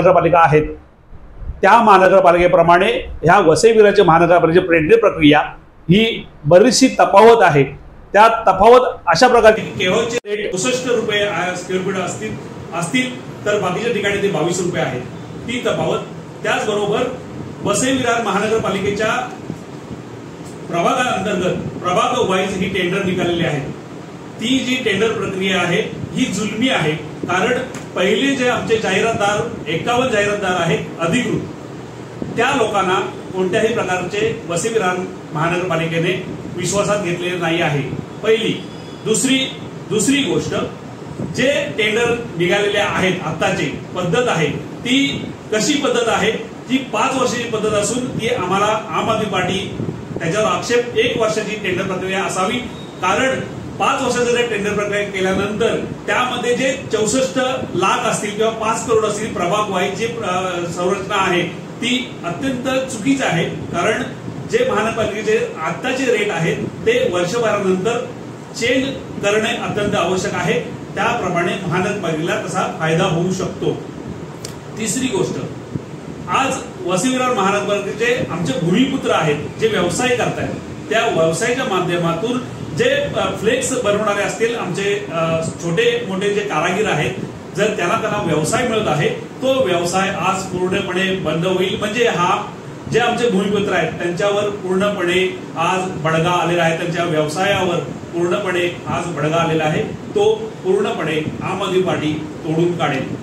महानगरपालिका आहेत त्या महानगरपालिकेप्रमाणे ह्या वसई विरारच्या महानगरपालिकेची टेंडर प्रक्रिया ही बरीचशी तफावत आहे। त्या तफावत अशा प्रकारची केवळचे रेट 65 रुपये स्क्वेअर फीट असतील तर बाकीच्या ठिकाणी ते 22 रुपये आहेत, ती तफावत। त्याचबरोबर वसई विरार महानगरपालिकेच्या प्रभागांतर्गत प्रभाग वाईज ही टेंडर निघालेली आहे। ती जी टेंडर प्रक्रिया आहे ही जुलमी आहे, कारण पहिले जे आमचे जाहिरातदार 51 जाहिरातदार आहेत अधिकृत, त्या लोकांना कोणत्याही प्रकारचे वसई विरार महानगरपालिकेने विश्वासात घेतलेले नाही आहे, पहिली। दुसरी गोष्ट, जे टेंडर निघालेले आहेत आताची पद्धत आहे ती कशी पद्धत आहे, ती 5 वर्षाची पद्धत असून ती आम्हाला आम आदमी पार्टी त्याच्यावर आक्षेप 1 वर्षाची टेंडर प्रक्रिया असावी, कारण 5 वर्षाचं जर टेंडर प्रक्रिया केल्यानंतर त्यामध्ये जे 64 लाख असतील किंवा 5 करोड असतील प्रभाग वाईज जी संरचना आहे ती अत्यंत चुकीची आहे, कारण जे महानगरपालिकेचे आताचे रेट आहेत ते वर्षभरानंतर चेंज करणे अत्यंत आवश्यक आहे, त्याप्रमाणे महानगरपालिकेला तसा फायदा होऊ शकतो। तिसरी गोष्ट, आज वसई विरार महानगरपालिकेचे आमचे भूमिपुत्र आहेत जे व्यवसाय करतायत, त्या व्यवसायाच्या माध्यमातून जे फ्लेक्स बनवणारे असतील आमचे छोटे मोठे जे कारागीर आहेत, जर त्यांना व्यवसाय मिळत आहे तो व्यवसाय आज पूर्णपणे बंद होईल, म्हणजे हा जे आमचे भूमिपुत्र आहेत त्यांच्यावर पूर्णपणे आज बडगा आलेला आहे, त्यांच्या व्यवसायावर पूर्णपणे आज बडगा आलेला आहे, तो पूर्णपणे आम आदमी पार्टी तोडून काढेल।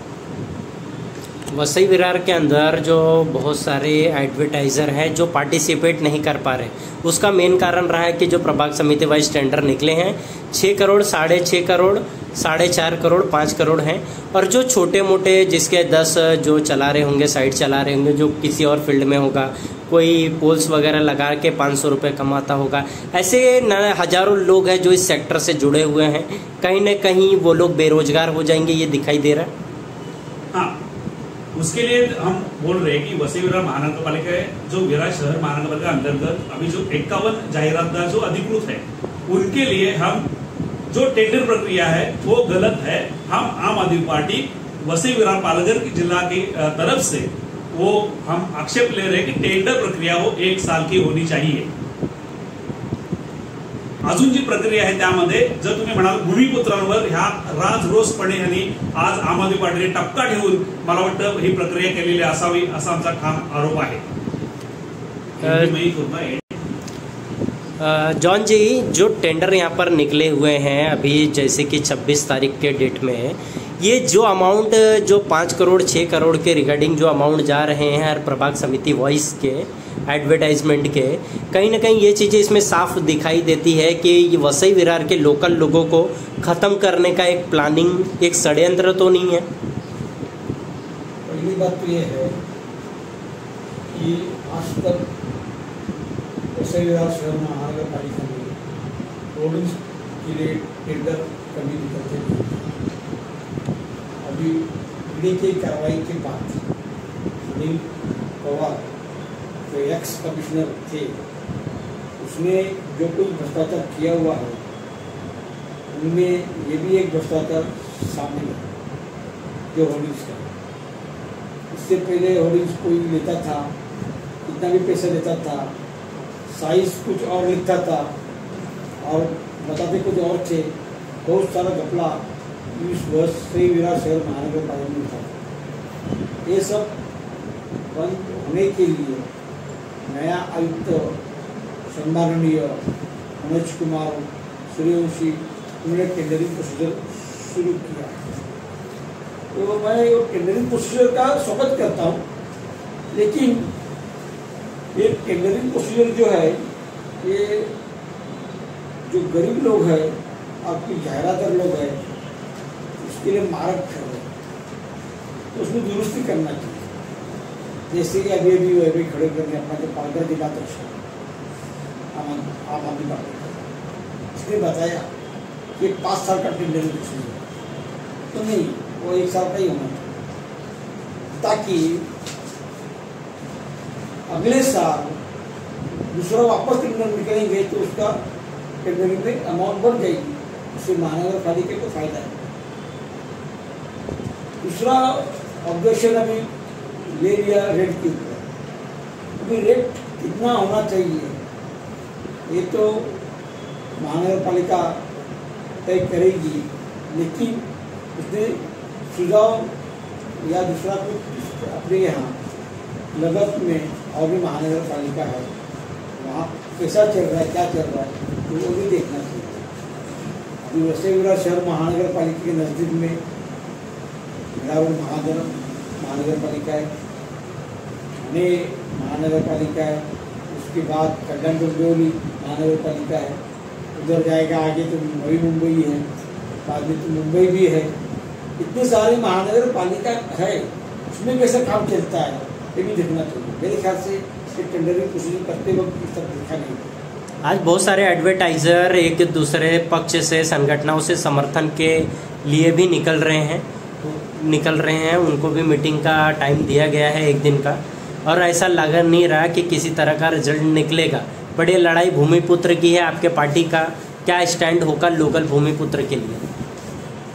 वसई विरार के अंदर जो बहुत सारे एडवर्टाइज़र हैं जो पार्टिसिपेट नहीं कर पा रहे, उसका मेन कारण रहा है कि जो प्रभाग समिति वाइज टेंडर निकले हैं 6 करोड़, 6.5 करोड़, 4.5 करोड़, 5 करोड़ हैं, और जो छोटे मोटे जिसके 10 जो चला रहे होंगे, साइट चला रहे होंगे, जो किसी और फील्ड में होगा, कोई पोल्स वगैरह लगा के 500 रुपये कमाता होगा, ऐसे हजारों लोग हैं जो इस सेक्टर से जुड़े हुए हैं, कहीं ना कहीं वो लोग बेरोजगार हो जाएंगे, ये दिखाई दे रहा है। हाँ, उसके लिए हम बोल रहे हैं कि वसई विरार महानगरपालिका जो विरार शहर महानगरपालिका अंतर्गत अभी जो 51 जाहिरातदार जो अधिकृत है उनके लिए हम जो टेंडर प्रक्रिया है वो गलत है। हम आम आदमी पार्टी वसई विरार पालघर जिला की तरफ से वो हम आक्षेप ले रहे हैं कि टेंडर प्रक्रिया वो 1 साल की होनी चाहिए। अजून जी प्रक्रिया आहे त्यामध्ये जर तुम्ही म्हणाल भूमिपुत्रांवर ह्या राजरोसपणे यांनी आज आम आदमी पार्टीने टपका ठेवून मला वाटतं ही प्रक्रिया केलेली असावी असा आमचा ठाम आरोप आहे। जॉन जी, जो टेंडर यहाँ पर निकले हुए हैं अभी, जैसे कि 26 तारीख के डेट में, ये जो अमाउंट जो 5 करोड़ 6 करोड़ के रिगार्डिंग जो अमाउंट जा रहे हैं हर प्रभाग समिति वाइज के एडवर्टाइजमेंट के, कहीं ना कहीं ये चीज़ें इसमें साफ दिखाई देती है कि ये वसई विरार के लोकल लोगों को ख़त्म करने का एक प्लानिंग, एक षड्यंत्र तो नहीं है। पहली बात तो ये है कि आज तक वसई विरार शहर महानगरपालिका में होर्डिंग्स के लिए टेंडर कभी निकलते नहीं। अभी ईडी की कार्रवाई के बाद सुनील पवार जो एक्स कमिश्नर थे, उसने जो कुछ भ्रष्टाचार किया हुआ है उनमें ये भी एक भ्रष्टाचार शामिल है जो होर्डिंग्स का। इससे पहले होर्डिंग्स कोई लेता था, कितना भी पैसा लेता था, साइज कुछ और लिखता था और बताते कुछ और थे, बहुत सारा घपला इस वसई विरार शहर महानगरपालिका में था। ये सब बंद होने के लिए नया आयुक्त सम्माननीय मनोज कुमार सूर्यवंशी उन्होंने टेंडरिंग प्रोसीजर शुरू किया। तो मैं टेंडरिंग प्रोसीजर का स्वागत करता हूँ, लेकिन ये टेंडरिंग प्रोसीजर जो है ये जो गरीब लोग हैं, आपकी जाहिरातदार लोग हैं, उसके लिए मारक है, तो उसमें दुरुस्ती करना चाहिए। जैसे कि अभी अभी खड़े करके अपना जो पालघर जिला आम आदमी पार्टी इसने बताया कि 5 साल का टेंडर तो नहीं, वो 1 साल का ही होना चाहिए, ताकि अगले साल दूसरा वापस टेंडर निकलेंगे तो उसका टेंडरिंग में अमाउंट बढ़ जाएगी, उससे महानगरपालिका को फायदा है। दूसरा ऑब्जेक्शन अभी ले लिया रेट के ऊपर। अभी रेट कितना होना चाहिए ये तो महानगर पालिका तय करेगी, लेकिन उसने सुझाव या दूसरा कुछ अपने यहाँ लगत में और भी महानगर पालिका है, वहाँ कैसा चल रहा है, क्या चल रहा है, तो वो भी देखना चाहिए। अभी वैसे विरार शहर महानगर पालिका के नज़दीक में विरार महानगर पालिका है, ठाणे महानगर पालिका है, उसके बाद कल्याण डोंबिवली महानगर पालिका है, उधर जाएगा आगे तो नवी मुंबई है, बाद में तो मुंबई भी है। इतने सारे महानगर पालिका है, उसमें कैसा काम चलता है ये भी देखना चाहिए। मेरे ख्याल से टेंडर की प्रोसीजर करते वक्त इस तरह देखा नहीं। आज बहुत सारे एडवर्टाइज़र एक दूसरे पक्ष से, संगठनों से समर्थन के लिए भी निकल रहे हैं। उनको भी मीटिंग का टाइम दिया गया है 1 दिन का, और ऐसा लग नहीं रहा कि किसी तरह का रिजल्ट निकलेगा। बड़ी लड़ाई भूमिपुत्र की है। आपके पार्टी का क्या स्टँड होगा लोकल भूमिपुत्र के लिए?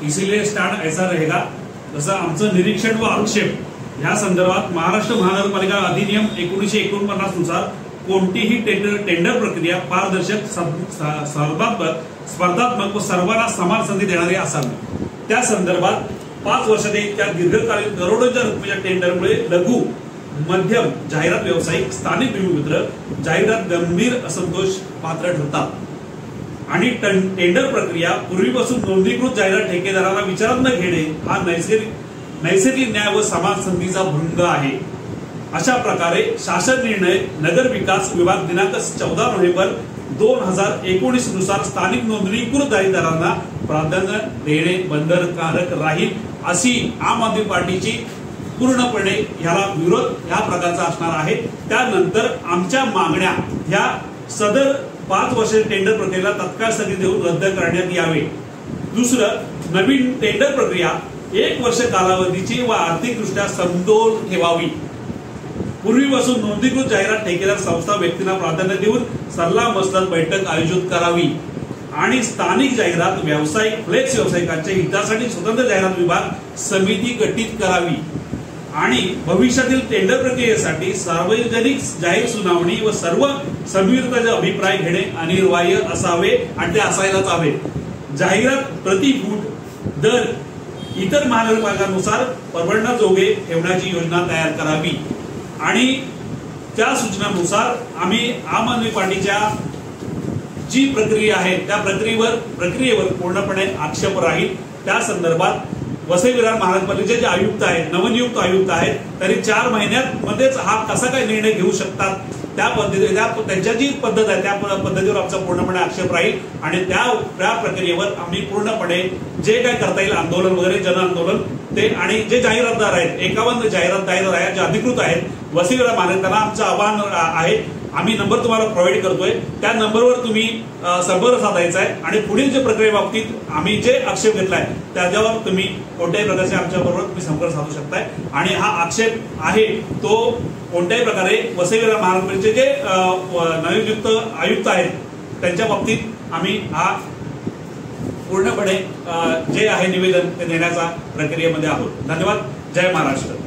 इसीलिए स्टँड ऐसा रहेगा जसं आमचं निरीक्षण व आक्षेप ह्या संदर्भात महाराष्ट्र महानगरपालिका अधिनियम 1949 नुसार कोणतीही टेंडर प्रक्रिया पारदर्शक, स्पर्धात्मक व सर्वांना समान संधी देणारी असावी। त्या संदर्भात 5 वर्षातील त्या दीर्घकालीन करोडोच्या रकमेच्या टेंडरमुळे लघु मध्यम जाहिरात व्यावसायिक स्थानिक भूमिपुत्र जाहिरात गंभीर असंतोष पात्र ठरतात आणि टेंडर प्रक्रिया पूर्वीपासून नोंदणीकृत जाहिरात ठेकेदारांना विचारात न घेणे हा नैसर्गिक न्याय व समान संधीचा भंग आहे। अशा प्रकारे शासन निर्णय नगर विकास विभाग दिनांक 14 नोव्हेंबर 2019 नुसार स्थानिक नोंदणीकृत जाहिरातदारांना प्राधान्य देणे बंधनकारक राहील अशी आम आदमी पार्टीची पूर्णपणे ह्याला विरोध ह्या प्रकारचा असणार आहे। त्यानंतर आमच्या मागण्या ह्या सदर 5 वर्ष टेंडर प्रक्रियेला तत्काळ स्थगिती देऊन रद्द करण्यात यावे। दुसरं, नवीन टेंडर प्रक्रिया 1 वर्ष कालावधीची व आर्थिकदृष्ट्या समतोल ठेवावी। पूर्वीपासून नोंदणीकृत जाहिरात ठेकेदार संस्था व्यक्तींना प्राधान्य देऊन सल्लामसलत बैठक आयोजित करावी आणि स्थानिक जाहिरात व्यावसायिक फ्लेक्स व्यावसायिकांच्या हितासाठी स्वतंत्र जाहिरात विभाग समिती गठीत करावी आणि भविष्यातील टेंडर प्रक्रियेसाठी सार्वजनिक जाहीर सुनावणी व सर्व समितीचे अभिप्राय घेणे अनिवार्य असावे आणि ते असायलाच हवे। जाहिरात प्रति फूट दर इतर महानगरपालिकांनुसार परवडण्याजोगे ठेवण्याची योजना तयार करावी आणि त्या सूचनांनुसार आम्ही आम आदमी पार्टीच्या जी प्रक्रिया आहे त्या प्रक्रियेवर पूर्णपणे आक्षेप राहील। त्या संदर्भात वसई विरार महानगरपालिकेचे जे आयुक्त आहेत, नवनियुक्त आयुक्त आहेत, तरी 4 महिन्यात मध्येच हा कसा काय निर्णय घेऊ शकतात, त्या पद्धतीने त्यांच्या जी पद्धत आहे त्या पद्धतीवर आमचा पूर्णपणे आक्षेप राहील आणि त्या प्रक्रियेवर आम्ही पूर्णपणे जे काय करता येईल आंदोलन वगैरे जन आंदोलन ते आणि जे जाहिरातदार आहेत 51 जाहिरातदार आहेत जे अधिकृत आहेत वसई विरार महानगरपालिकेला आमचं आव्हान आहे। आम्ही नंबर तुम्हाला प्रोव्हाइड करतोय, त्या नंबरवर तुम्ही संपर्क साधायचा आहे आणि पुढील जे प्रक्रियेबाबतीत आम्ही जे आक्षेप घेतलाय त्याच्यावर तुम्ही कोणत्याही प्रकारचे आमच्या बरोबर तुम्ही संपर्क साधू शकताय आणि हा आक्षेप आहे तो कोणत्याही प्रकारे वसई विरार महानगरपालिकेचे जे नवनियुक्त आयुक्त आहेत त्यांच्या बाबतीत आम्ही हा पूर्णपणे जे आहे निवेदन ते देण्याचा प्रक्रियेमध्ये आहोत। धन्यवाद। जय महाराष्ट्र।